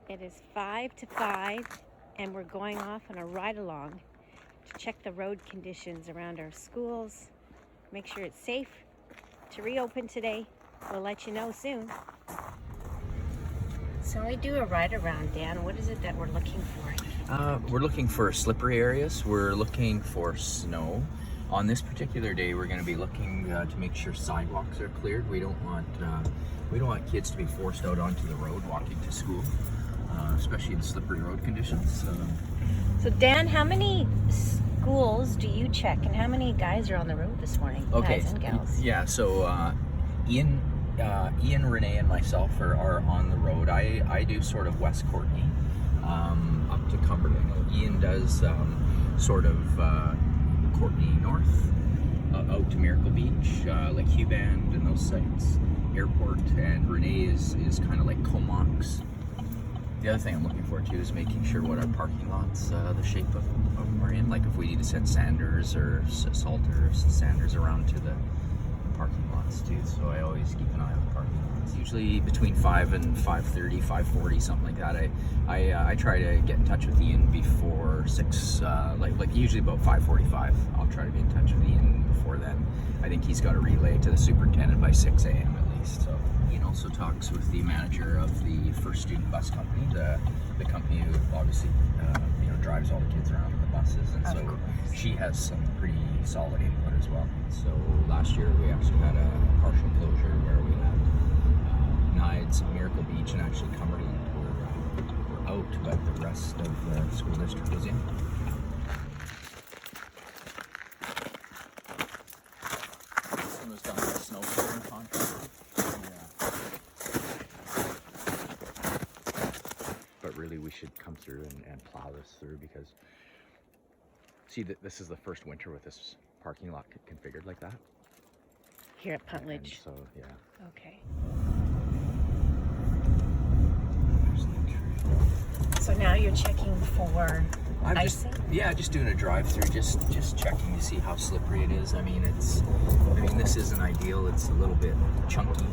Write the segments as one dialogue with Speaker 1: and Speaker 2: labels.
Speaker 1: It is 5 to 5 and we're going off on a ride along to check the road conditions around our schools, make sure it's safe to reopen today. We'll let you know soon. So I do a ride around, Dan. What is it that we're looking for?
Speaker 2: We're looking for slippery areas. We're looking for snow. On this particular day, we're going to be looking to make sure sidewalks are cleared. We don't want kids to be forced out onto the road walking to school, especially in slippery road conditions.
Speaker 1: So Dan, how many schools do you check, and how many guys are on the road this morning?
Speaker 2: Okay.
Speaker 1: Guys and gals.
Speaker 2: Yeah. So Ian, Renee, and myself are on the road. I do sort of West Courtney up to Cumberland. Ian does sort of Courtney North out to Miracle Beach, like Hubband and those sites, airport, and Renee is kind of like Comox. The other thing I'm looking for too is making sure what our parking lots, the shape of them are in. Like if we need to set sanders or Salter sanders around to the parking lots too. So I always keep an eye on the parking lots. Usually between 5 and 5:30, 5:40, something like that. I try to get in touch with Ian before 6, like usually about 5:45. I'll try to be in touch with Ian before then. I think he's got a relay to the superintendent by 6 a.m. at least. So Ian also talks with the manager of the First Student Bus Company, the company who obviously drives all the kids around in the buses, and so she has some pretty solid input as well. So last year we actually had a partial closure where we had Nides, Miracle Beach, and actually Cumberland were out, but the rest of the school district was in. This one was done by a snow clearing contractor. But really we should come through and plow this through, because see that this is the first winter with this parking lot configured like that.
Speaker 1: Here at Puntledge.
Speaker 2: So yeah.
Speaker 1: Okay. So now you're checking for icing?
Speaker 2: Just doing a drive-through, just checking to see how slippery it is. I mean, this isn't ideal. It's a little bit chunky.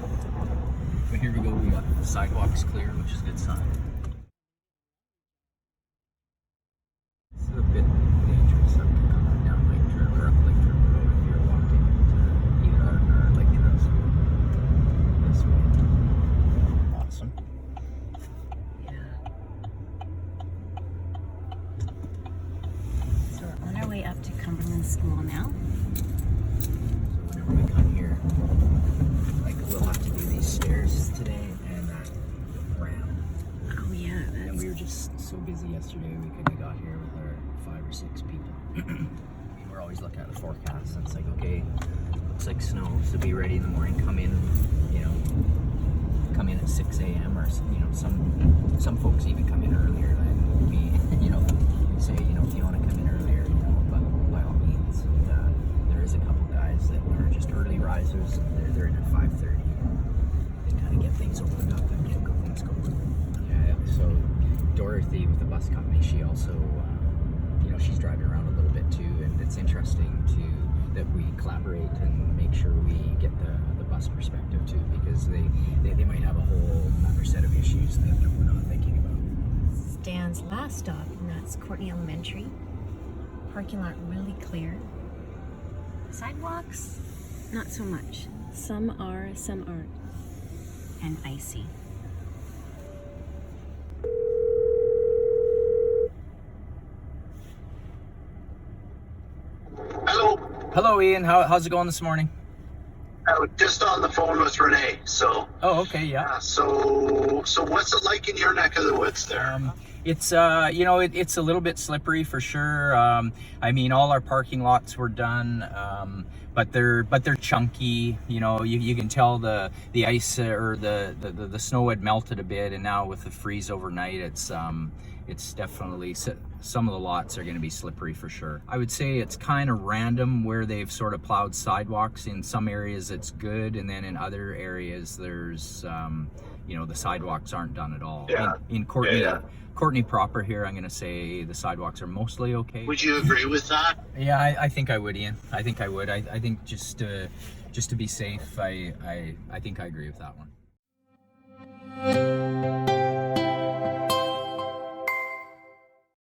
Speaker 2: But here we go. We got the sidewalks clear, which is a good sign. It's a bit dangerous coming down Lake Trail or up Lake Trail Road if you're walking to either our Lake Trail School this way. Awesome.
Speaker 1: So we're on our way up to Cumberland School now.
Speaker 2: So whenever we come here, like we'll have to do these stairs today and that ramp.
Speaker 1: Oh yeah,
Speaker 2: And we were just so busy yesterday we couldn't have got here with our 5 or 6 people. We're always looking at the forecast and it's like, okay, looks like snow, so be ready in the morning, come in at 6 a.m. or some folks even come in earlier than we, say, if you want to come in earlier, but by all means. There is a couple guys that are just early risers, and they're in at 5:30. They kind of get things opened up and get things going. Yeah, so Dorothy with the bus company, she also, she's driving around a little bit too, and it's interesting that we collaborate and make sure we get the bus perspective too, because they might have a whole other set of issues that we're not thinking about.
Speaker 1: Dan's last stop, and that's Courtney Elementary. Parking lot really clear. Sidewalks, not so much. Some are, some aren't. And icy.
Speaker 3: Hello.
Speaker 2: Hello, Ian. How's it going this morning?
Speaker 3: I was just on the phone with Renee. So.
Speaker 2: Oh, okay, yeah.
Speaker 3: So what's it like in your neck of the woods there?
Speaker 2: It's it's a little bit slippery for sure. I mean, all our parking lots were done, but they're chunky. You can tell the ice or the snow had melted a bit, and now with the freeze overnight, it's definitely, some of the lots are going to be slippery for sure. I would say it's kind of random where they've sort of plowed sidewalks. In some areas it's good, and then in other areas there's the sidewalks aren't done at all.
Speaker 3: Yeah.
Speaker 2: In Courtney, Courtney proper here, I'm going to say the sidewalks are mostly okay.
Speaker 3: Would you agree with that?
Speaker 2: Yeah, I think I would, Ian. I think I would. I think just to be safe, I think I agree with that one.